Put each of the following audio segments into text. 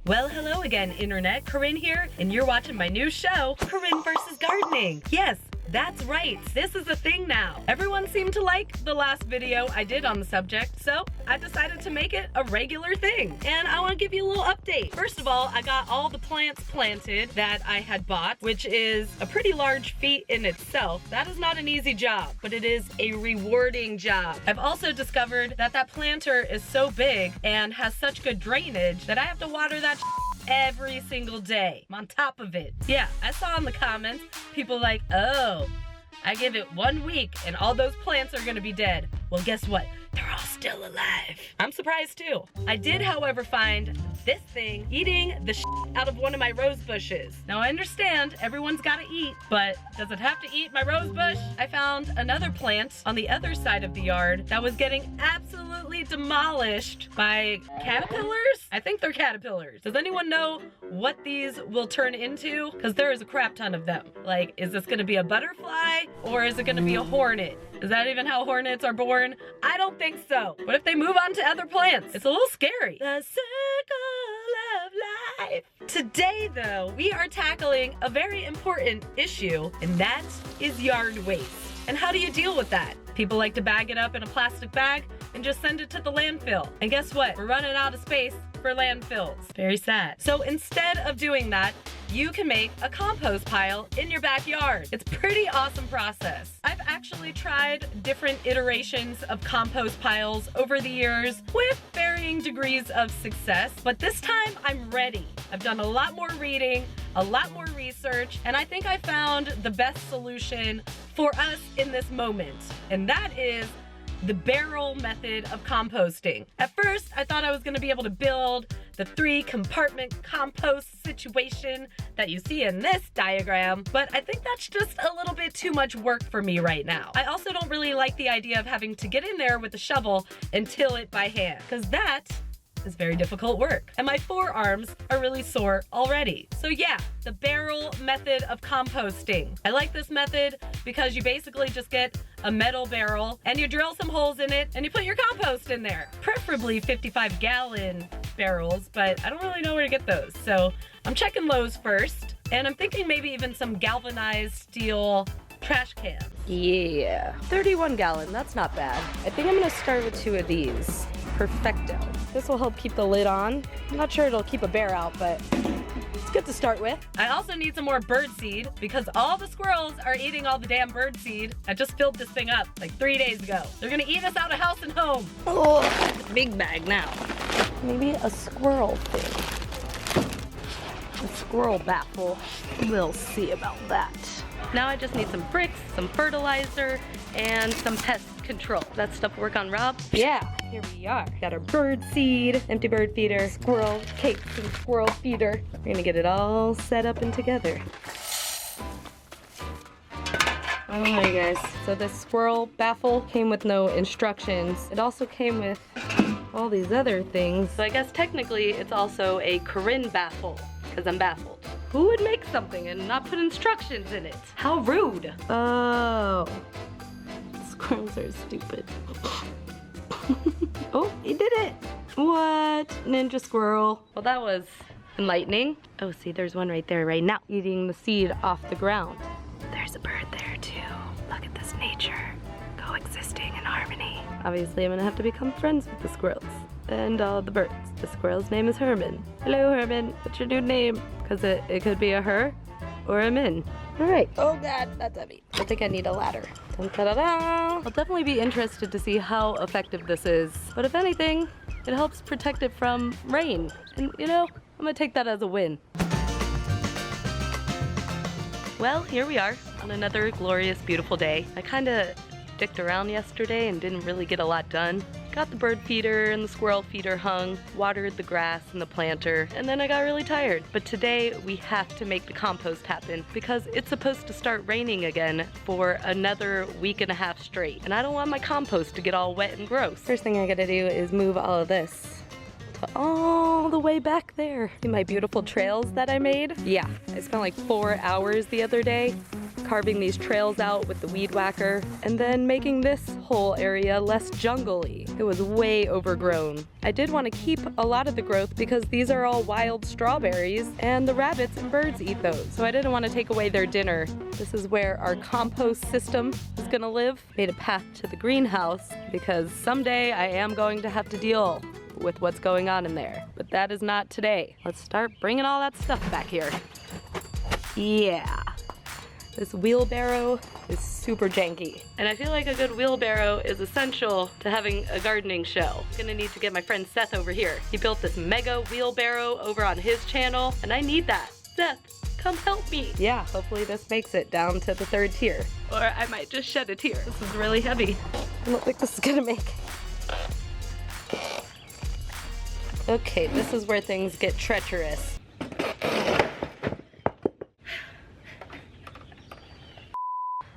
Well, hello again, Internet. Corinne here, and you're watching my new show, Corinne vs. Gardening. Yes, that's right. This is a thing now. Everyone seemed to like the last video I did on the subject, so I decided to make it a regular thing. And I want to give you a little update. First of all, I got all the plants planted that I had bought, which is a pretty large feat in itself. That is not an easy job, but it is a rewarding job. I've also discovered that that planter is so big and has such good drainage that I have to water that every single day. I'm on top of it. Yeah, I saw in the comments people like, oh, I give it 1 week and all those plants are gonna be dead. Well, guess what? They're all still alive. I'm surprised too. I did, however, find this thing eating the out of one of my rose bushes. Now I understand everyone's gotta eat, but does it have to eat my rose bush? I found another plant on the other side of the yard that was getting absolutely demolished by caterpillars? I think they're caterpillars. Does anyone know what these will turn into? Because there is a crap ton of them. Like, is this gonna be a butterfly or is it gonna be a hornet? Is that even how hornets are born? I don't think so. What if they move on to other plants? It's a little scary. The circle of life. Today, though, we are tackling a very important issue, and that is yard waste. And how do you deal with that? People like to bag it up in a plastic bag and just send it to the landfill. And guess what? We're running out of space for landfills. Very sad. So instead of doing that, you can make a compost pile in your backyard. It's a pretty awesome process. I've actually tried different iterations of compost piles over the years with varying degrees of success, but this time I'm ready. I've done a lot more reading, a lot more research, and I think I found the best solution for us in this moment, and that is the barrel method of composting. At first, I thought I was gonna be able to build the 3-compartment compost situation that you see in this diagram, but I think that's just a little bit too much work for me right now. I also don't really like the idea of having to get in there with a shovel and till it by hand, because that is very difficult work. And my forearms are really sore already. So yeah, the barrel method of composting. I like this method because you basically just get a metal barrel and you drill some holes in it and you put your compost in there. Preferably 55-gallon barrels, but I don't really know where to get those. So I'm checking Lowe's first, and I'm thinking maybe even some galvanized steel trash cans. Yeah, 31 gallon, that's not bad. I think I'm gonna start with 2 of these. Perfecto. This will help keep the lid on. I'm not sure it'll keep a bear out, but it's good to start with. I also need some more bird seed because all the squirrels are eating all the damn bird seed. I just filled this thing up like 3 days ago. They're gonna eat us out of house and home. Oh, big bag now. Maybe a squirrel thing. A squirrel baffle. We'll see about that. Now I just need some bricks, some fertilizer, and some pest control. That stuff work on Rob? Yeah, here we are. Got our bird seed, empty bird feeder, squirrel cakes and squirrel feeder. We're gonna get it all set up and together. I don't know, you guys. So this squirrel baffle came with no instructions. It also came with all these other things. So I guess technically it's also a Corinne baffle, because I'm baffled. Who would make something and not put instructions in it? How rude. Oh. Squirrels are stupid. Oh, he did it. What? Ninja squirrel. Well, that was enlightening. Oh, see, there's one right there right now, eating the seed off the ground. There's a bird there too. Look at this nature, coexisting in harmony. Obviously, I'm gonna have to become friends with the squirrels and all the birds. The squirrel's name is Herman. Hello, Herman. What's your new name? Because it could be a her or a min. All right. Oh God, that's heavy. I think I need a ladder. Dun-da-da-da. I'll definitely be interested to see how effective this is. But if anything, it helps protect it from rain. And you know, I'm gonna take that as a win. Well, here we are on another glorious, beautiful day. I kinda dicked around yesterday and didn't really get a lot done. Got the bird feeder and the squirrel feeder hung, watered the grass and the planter, and then I got really tired. But today we have to make the compost happen because it's supposed to start raining again for another week and a half straight. And I don't want my compost to get all wet and gross. First thing I gotta do is move all of this to all the way back there. See my beautiful trails that I made? Yeah, I spent like 4 hours the other day carving these trails out with the weed whacker, and then making this whole area less jungly. It was way overgrown. I did want to keep a lot of the growth because these are all wild strawberries and the rabbits and birds eat those. So I didn't want to take away their dinner. This is where our compost system is gonna live. Made a path to the greenhouse because someday I am going to have to deal with what's going on in there. But that is not today. Let's start bringing all that stuff back here. Yeah. This wheelbarrow is super janky. And I feel like a good wheelbarrow is essential to having a gardening show. I'm gonna need to get my friend Seth over here. He built this mega wheelbarrow over on his channel, and I need that. Seth, come help me. Yeah, hopefully this makes it down to the 3rd tier. Or I might just shed a tier. This is really heavy. I don't think this is gonna make. Okay, this is where things get treacherous.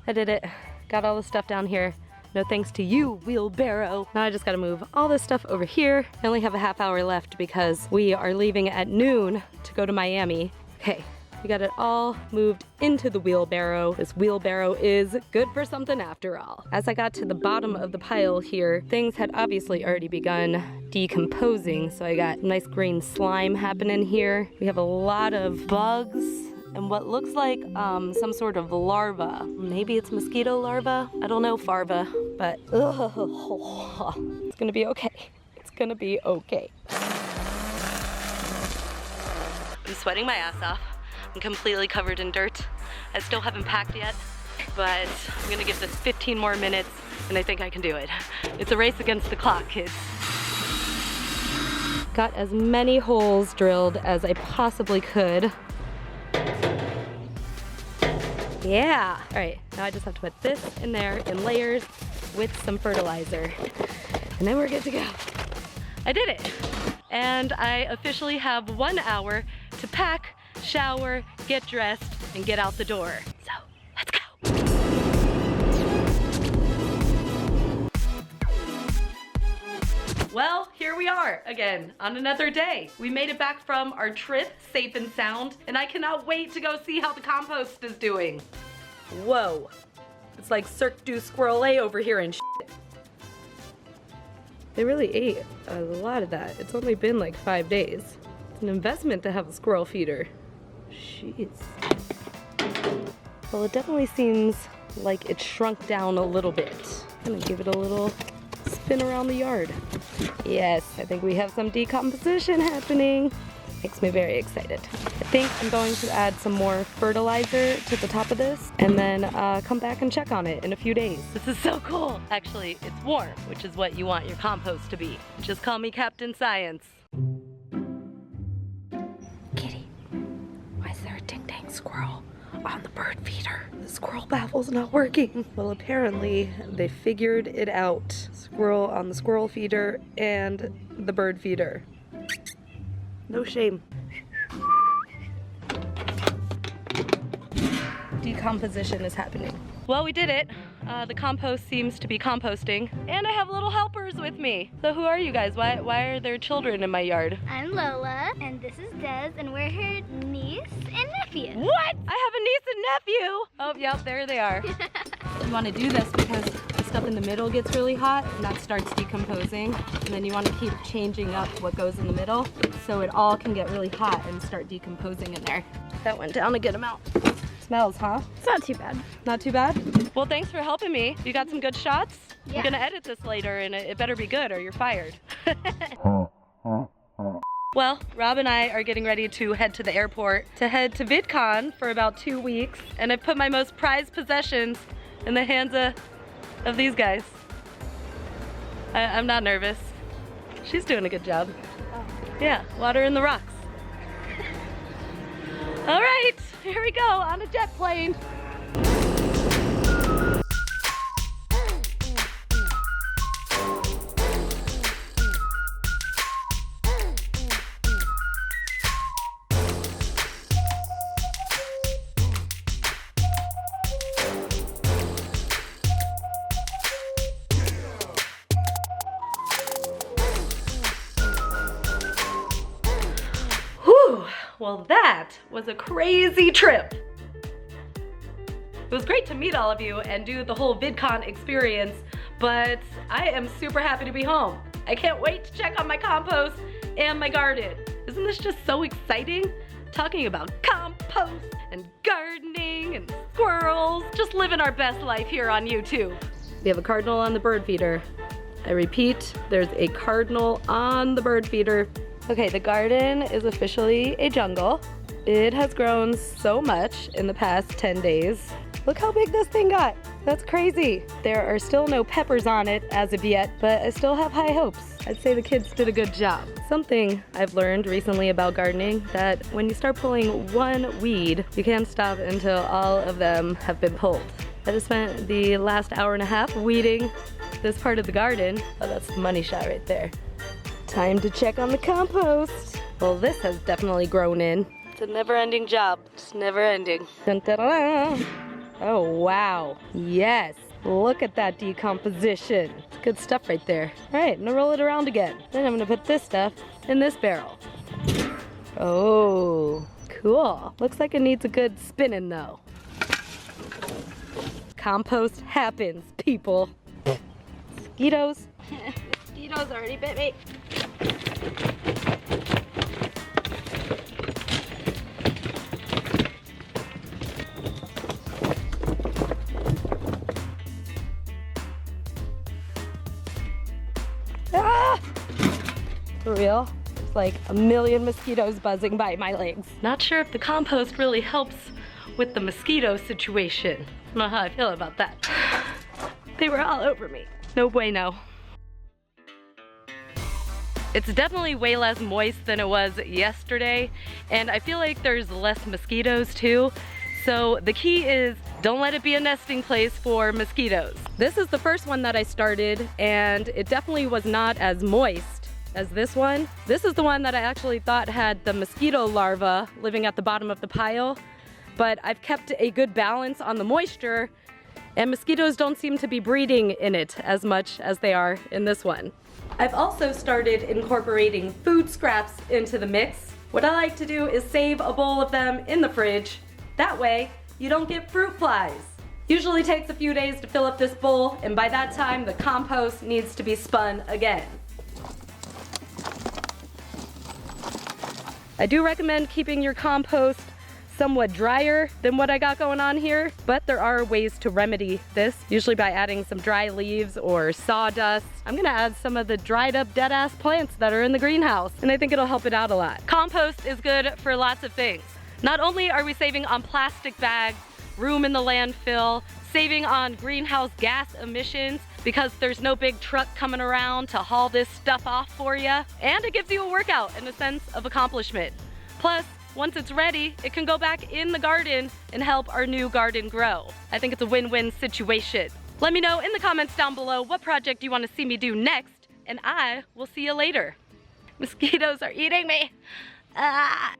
I did it. Got all the stuff down here. No thanks to you, wheelbarrow. Now I just gotta move all this stuff over here. I only have a half hour left because we are leaving at noon to go to Miami. Okay, we got it all moved into the wheelbarrow. This wheelbarrow is good for something after all. As I got to the bottom of the pile here, things had obviously already begun decomposing. So I got nice green slime happening here. We have a lot of bugs and what looks like some sort of larva. Maybe it's mosquito larva? I don't know, farva, but it's gonna be okay. It's gonna be okay. I'm sweating my ass off. I'm completely covered in dirt. I still haven't packed yet, but I'm gonna give this 15 more minutes and I think I can do it. It's a race against the clock, kids. Got as many holes drilled as I possibly could. Yeah. All right, now I just have to put this in there in layers with some fertilizer. And then we're good to go. I did it. And I officially have 1 hour to pack, shower, get dressed, and get out the door. So, let's go. Well, here we are again on another day. We made it back from our trip safe and sound, and I cannot wait to go see how the compost is doing. Whoa, it's like Cirque du Squirrel over here and shit. They really ate a lot of that. It's only been like 5 days. It's an investment to have a squirrel feeder. Jeez. Well, it definitely seems like it shrunk down a little bit. I'm gonna give it a little spin around the yard. Yes, I think we have some decomposition happening. Makes me very excited. I think I'm going to add some more fertilizer to the top of this and then come back and check on it in a few days. This is so cool. Actually, it's warm, which is what you want your compost to be. Just call me Captain Science. Kitty, why is there a ding-dang squirrel on the bird feeder? The squirrel baffle's not working. Well, apparently they figured it out. Squirrel on the squirrel feeder and the bird feeder. No shame. Decomposition is happening. Well, we did it. The compost seems to be composting, and I have little helpers with me. So who are you guys? Why are there children in my yard? I'm Lola, and this is Des, and we're her niece and nephew. What? I have a niece and nephew! Oh, yep, there they are. You want to do this because the stuff in the middle gets really hot, and that starts decomposing. And then you want to keep changing up what goes in the middle, so it all can get really hot and start decomposing in there. That went down a good amount. Smells, huh? It's not too bad. Not too bad? Well, thanks for helping me. You got some good shots? Yeah. I'm gonna edit this later and it better be good or you're fired. Well, Rob and I are getting ready to head to the airport to head to VidCon for about 2 weeks, and I've put my most prized possessions in the hands of these guys. I'm not nervous. She's doing a good job. Oh. Yeah, water in the rocks. All right, here we go on a jet plane. Whew, well that was a crazy trip. It was great to meet all of you and do the whole VidCon experience, but I am super happy to be home. I can't wait to check on my compost and my garden. Isn't this just so exciting? Talking about compost and gardening and squirrels, just living our best life here on YouTube. We have a cardinal on the bird feeder. I repeat, there's a cardinal on the bird feeder. Okay, the garden is officially a jungle. It has grown so much in the past 10 days. Look how big this thing got. That's crazy. There are still no peppers on it as of yet, but I still have high hopes. I'd say the kids did a good job. Something I've learned recently about gardening, that when you start pulling one weed, you can't stop until all of them have been pulled. I just spent the last hour and a half weeding this part of the garden. Oh, that's the money shot right there. Time to check on the compost. Well, this has definitely grown in. It's a never-ending job. It's never-ending. Dun-dun-dun. Oh, wow. Yes. Look at that decomposition. It's good stuff right there. All right, I'm gonna roll it around again. Then I'm gonna put this stuff in this barrel. Oh, cool. Looks like it needs a good spinning though. Compost happens, people. Mosquitoes. Mosquitoes already bit me. Ah! For real? It's like a million mosquitoes buzzing by my legs. Not sure if the compost really helps with the mosquito situation. I don't know how I feel about that. They were all over me. No bueno. It's definitely way less moist than it was yesterday, and I feel like there's less mosquitoes too. So the key is don't let it be a nesting place for mosquitoes. This is the first one that I started, and it definitely was not as moist as this one. This is the one that I actually thought had the mosquito larvae living at the bottom of the pile, but I've kept a good balance on the moisture, and mosquitoes don't seem to be breeding in it as much as they are in this one. I've also started incorporating food scraps into the mix. What I like to do is save a bowl of them in the fridge. That way, you don't get fruit flies. Usually takes a few days to fill up this bowl, and by that time, the compost needs to be spun again. I do recommend keeping your compost somewhat drier than what I got going on here, but there are ways to remedy this, usually by adding some dry leaves or sawdust. I'm gonna add some of the dried up dead ass plants that are in the greenhouse, and I think it'll help it out a lot. Compost is good for lots of things. Not only are we saving on plastic bags, room in the landfill, saving on greenhouse gas emissions because there's no big truck coming around to haul this stuff off for you, and it gives you a workout and a sense of accomplishment. Plus, once it's ready, it can go back in the garden and help our new garden grow. I think it's a win-win situation. Let me know in the comments down below what project you want to see me do next, and I will see you later. Mosquitoes are eating me. Ah.